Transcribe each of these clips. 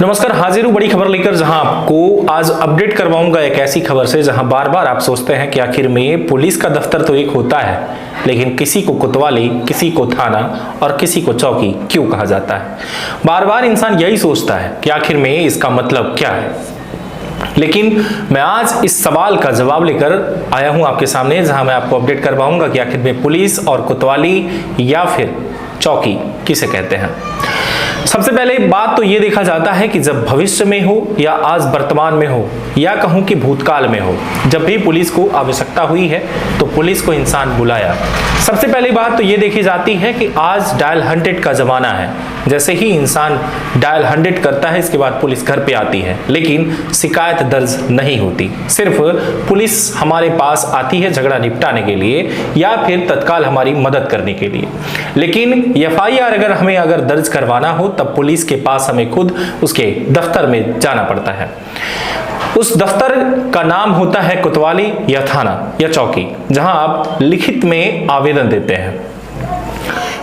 नमस्कार, हाजिर हूं बड़ी खबर लेकर, जहां आपको आज अपडेट करवाऊंगा एक ऐसी खबर से जहां बार बार आप सोचते हैं कि आखिर में पुलिस का दफ्तर तो एक होता है, लेकिन किसी को कोतवाली, किसी को थाना और किसी को चौकी क्यों कहा जाता है। बार बार इंसान यही सोचता है कि आखिर में इसका मतलब क्या है। लेकिन मैं आज इस सवाल का जवाब लेकर आया हूं आपके सामने, जहां मैं आपको अपडेट करवाऊंगा कि आखिर में पुलिस और कोतवाली या फिर चौकी किसे कहते हैं। सबसे पहले बात तो ये देखा जाता है कि जब भविष्य में हो या आज वर्तमान में हो या कहूं कि भूतकाल में हो, जब भी पुलिस को आवश्यकता हुई है तो पुलिस को इंसान बुलाया। सबसे पहली बात तो ये देखी जाती है कि आज डायल 100 का जमाना है। जैसे ही इंसान डायल 100 करता है, इसके बाद पुलिस घर पे आती है, लेकिन शिकायत दर्ज नहीं होती। सिर्फ पुलिस हमारे पास आती है झगड़ा निपटाने के लिए या फिर तत्काल हमारी मदद करने के लिए। लेकिन एफआईआर अगर दर्ज करवाना हो तब पुलिस के पास हमें खुद उसके दफ्तर में जाना पड़ता है। उस दफ्तर का नाम होता है कोतवाली या थाना या चौकी, जहां आप लिखित में आवेदन देते हैं।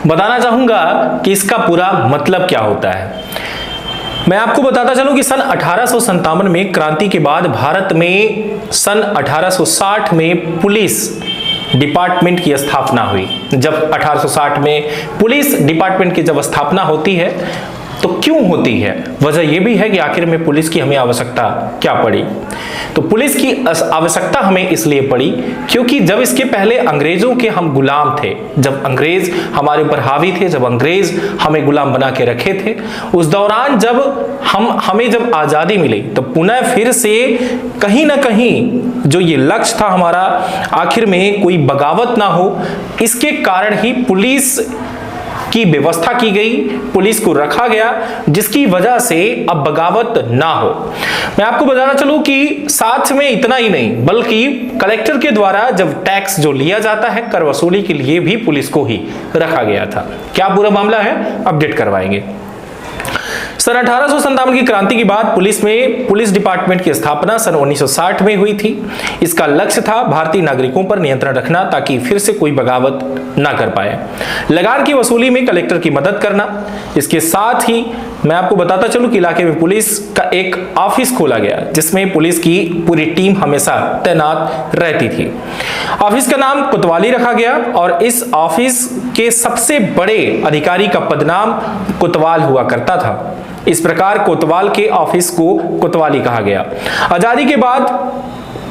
बताना चाहूंगा कि इसका पूरा मतलब क्या होता है। मैं आपको बताता चलूं कि सन 1857 में क्रांति के बाद भारत में सन 1860 में पुलिस डिपार्टमेंट की स्थापना हुई। जब 1860 में पुलिस डिपार्टमेंट की जब स्थापना होती है तो क्यों होती है, वजह यह भी है कि आखिर में पुलिस की हमें आवश्यकता क्या पड़ी। तो पुलिस की आवश्यकता हमें इसलिए पड़ी क्योंकि जब इसके पहले अंग्रेजों के हम गुलाम थे, जब अंग्रेज हमारे ऊपर हावी थे, जब अंग्रेज हमें गुलाम बना के रखे थे, उस दौरान जब हमें जब आजादी मिली तो पुनः फिर से कहीं ना कहीं जो ये लक्ष्य था हमारा, आखिर में कोई बगावत ना हो, इसके कारण ही पुलिस की व्यवस्था की गई, पुलिस को रखा गया, जिसकी वजह से अब बगावत ना हो। मैं आपको बताना चलूं कि साथ में इतना ही नहीं, बल्कि कलेक्टर के द्वारा जब टैक्स जो लिया जाता है कर वसूली के लिए भी पुलिस को ही रखा गया था। क्या पूरा मामला है, अपडेट करवाएंगे। सन 1857 की क्रांति के बाद पुलिस डिपार्टमेंट की स्थापना सन 1960 में हुई थी। इसका लक्ष्य था भारतीय नागरिकों पर नियंत्रण रखना ताकि फिर से कोई बगावत ना कर पाए, लगान की वसूली में कलेक्टर की मदद करना। इसके साथ ही मैं आपको बताता चलूं कि इलाके में पुलिस का एक ऑफिस खोला गया, जिसमें पुलिस की पूरी टीम हमेशा तैनात रहती थी। ऑफिस का नाम कोतवाली रखा गया और इस ऑफिस के सबसे बड़े अधिकारी का पदनाम कोतवाल हुआ करता था। इस प्रकार कोतवाल के ऑफिस को कोतवाली कहा गया। आजादी के बाद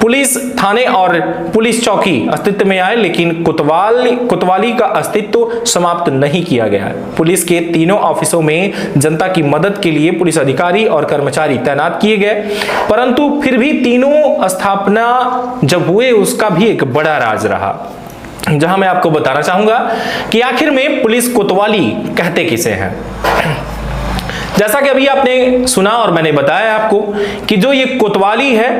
पुलिस थाने और पुलिस चौकी अस्तित्व में आए, लेकिन कोतवाली का अस्तित्व समाप्त नहीं किया गया। पुलिस के तीनों ऑफिसों में जनता की मदद के लिए पुलिस अधिकारी और कर्मचारी तैनात किए गए, परंतु फिर भी तीनों स्थापना जब हुए उसका भी एक बड़ा राज रहा, जहां मैं आपको बताना चाहूंगा कि आखिर में पुलिस कोतवाली कहते किसे हैं। जैसा कि अभी आपने सुना और मैंने बताया आपको कि जो ये कोतवाली है,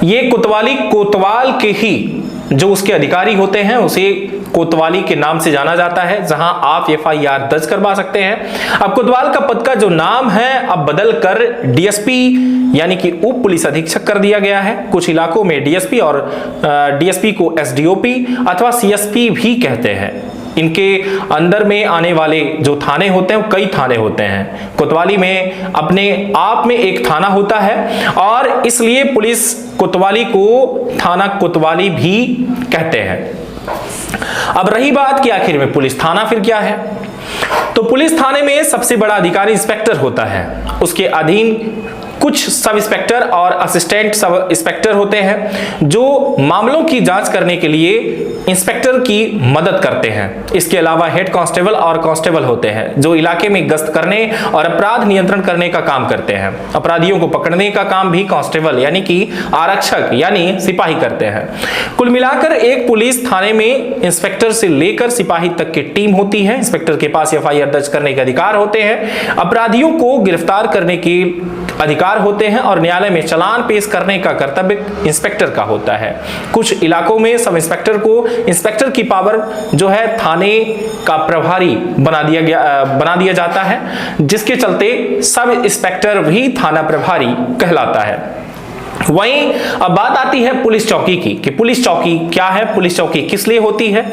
ये कोतवाली कोतवाल के ही जो उसके अधिकारी होते हैं उसे कोतवाली के नाम से जाना जाता है, जहां आप एफआईआर दर्ज करवा सकते हैं। अब कोतवाल का पद का जो नाम है अब बदल कर डीएसपी यानी कि उप पुलिस अधीक्षक कर दिया गया है। कुछ इलाकों में डीएसपी और डीएसपी को एसडीओपी अथवा सीएसपी भी कहते हैं। इनके अंदर में आने वाले जो थाने होते हैं वो कई थाने होते हैं। कोतवाली में अपने आप में एक थाना होता है और इसलिए पुलिस कोतवाली को थाना कोतवाली भी कहते हैं। अब रही बात कि आखिर में पुलिस थाना फिर क्या है, तो पुलिस थाने में सबसे बड़ा अधिकारी इंस्पेक्टर होता है। उसके अधीन कुछ सब इंस्पेक्टर और असिस्टेंट सब इंस्पेक्टर होते हैं जो मामलों की जांच करने के लिए इंस्पेक्टर की मदद करते हैं। इसके अलावा हेड कांस्टेबल और कांस्टेबल होते हैं जो इलाके में गश्त करने और अपराध नियंत्रण करने का काम करते हैं। अपराधियों को पकड़ने का काम भी कांस्टेबल यानी कि आरक्षक यानी सिपाही करते हैं। कुल मिलाकर एक पुलिस थाने में इंस्पेक्टर से लेकर सिपाही तक की टीम होती है। इंस्पेक्टर के पास एफआईआर दर्ज करने के अधिकार होते हैं, अपराधियों को गिरफ्तार करने के अधिकार होते हैं और न्यायालय में चालान पेश करने का कर्तव्य इंस्पेक्टर का होता है। कुछ इलाकों में सब इंस्पेक्टर को इंस्पेक्टर की पावर जो है थाने का प्रभारी बना दिया जाता है, जिसके चलते सब इंस्पेक्टर भी थाना प्रभारी कहलाता है। वहीं अब बात आती है पुलिस चौकी की कि पुलिस चौकी क्या है, पुलिस चौकी किस लिए होती है।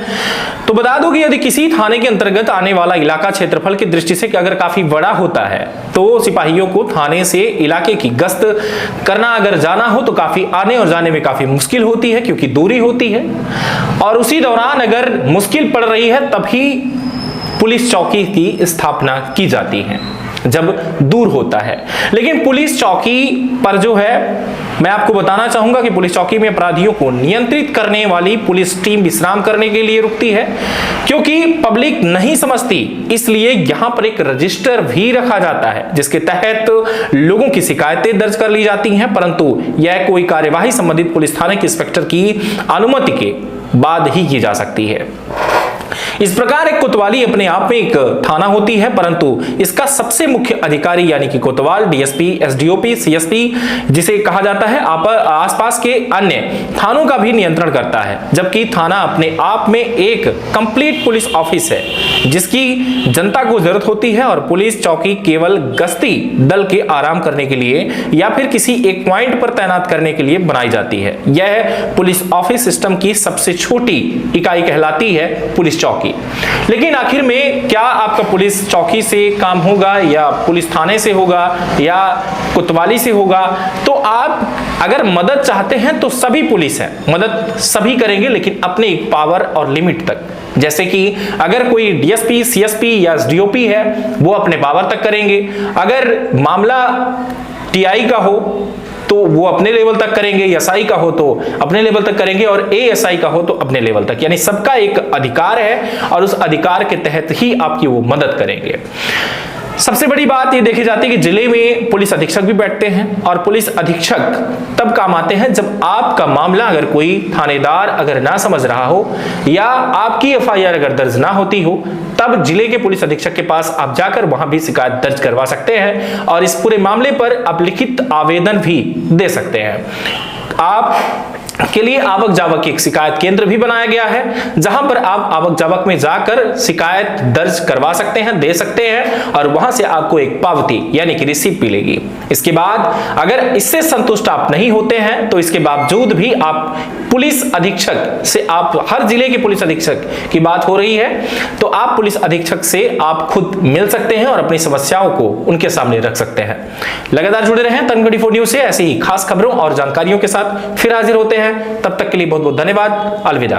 तो बता दूं कि यदि किसी थाने के अंतर्गत आने वाला इलाका क्षेत्रफल की दृष्टि से अगर काफी बड़ा होता है तो सिपाहियों को थाने से इलाके की गश्त करना, अगर जाना हो तो काफी आने और जाने में काफी मुश्किल होती है क्योंकि दूरी होती है, और उसी दौरान अगर मुश्किल पड़ रही है तभी पुलिस चौकी की स्थापना की जाती है जब दूर होता है। लेकिन पुलिस चौकी पर जो है, मैं आपको बताना चाहूंगा कि पुलिस चौकी में अपराधियों को नियंत्रित करने वाली पुलिस टीम विश्राम करने के लिए रुकती है, क्योंकि पब्लिक नहीं समझती, इसलिए यहां पर एक रजिस्टर भी रखा जाता है जिसके तहत लोगों की शिकायतें दर्ज कर ली जाती हैं, परंतु यह कोई कार्यवाही संबंधित पुलिस थाने के इंस्पेक्टर की अनुमति के बाद ही की जा सकती है। इस प्रकार एक कोतवाली अपने आप में एक थाना होती है, परंतु इसका सबसे मुख्य अधिकारी यानी कि कोतवाल डीएसपी, एसडीओपी, सीएसपी जिसे कहा जाता है, आसपास के अन्य थानों का भी नियंत्रण करता है। जबकि थाना अपने आप में एक कंप्लीट पुलिस ऑफिस है जिसकी जनता को जरूरत होती है, और पुलिस चौकी केवल गश्ती दल के आराम करने के लिए या फिर किसी एक पॉइंट पर तैनात करने के लिए बनाई जाती है। यह पुलिस ऑफिस सिस्टम की सबसे छोटी इकाई कहलाती है पुलिस चौकी। लेकिन आखिर में क्या आपका पुलिस चौकी से काम होगा या पुलिस थाने से होगा या कोतवाली से होगा? तो आप अगर मदद चाहते हैं तो सभी पुलिस है, मदद सभी करेंगे, लेकिन अपने एक पावर और लिमिट तक। जैसे कि अगर कोई डीएसपी, सीएसपी या एसडीओपी है वो अपने पावर तक करेंगे, अगर मामला टीआई का हो तो वो अपने लेवल तक करेंगे, एसआई का हो तो अपने लेवल तक करेंगे, और एएसआई का हो तो अपने लेवल तक। यानी सबका एक अधिकार है और उस अधिकार के तहत ही आपकी वो मदद करेंगे। सबसे बड़ी बात ये देखी जाती है कि जिले में पुलिस अधीक्षक भी बैठते हैं, और पुलिस अधीक्षक तब काम आते हैं जब आपका मामला अगर कोई थानेदार अगर ना समझ रहा हो या आपकी एफआईआर अगर दर्ज ना होती हो, तब जिले के पुलिस अधीक्षक के पास आप जाकर वहां भी शिकायत दर्ज करवा सकते हैं, और इस पूरे मामले पर आप लिखित आवेदन भी दे सकते हैं। आप के लिए आवक जावक एक शिकायत केंद्र भी बनाया गया है, जहां पर आप आवक जावक में जाकर शिकायत दर्ज करवा सकते हैं, दे सकते हैं, और वहां से आपको एक पावती यानी कि रिसीप्ट मिलेगी। इसके बाद अगर इससे संतुष्ट आप नहीं होते हैं तो इसके बावजूद भी आप पुलिस अधीक्षक से, आप हर जिले के पुलिस अधीक्षक की बात हो रही है, तो आप पुलिस अधीक्षक से आप खुद मिल सकते हैं और अपनी समस्याओं को उनके सामने रख सकते हैं। लगातार जुड़े रहें तन 24 न्यूज से, ऐसी ही खास खबरों और जानकारियों के साथ फिर हाजिर होते हैं। तब तक के लिए बहुत बहुत धन्यवाद। अलविदा।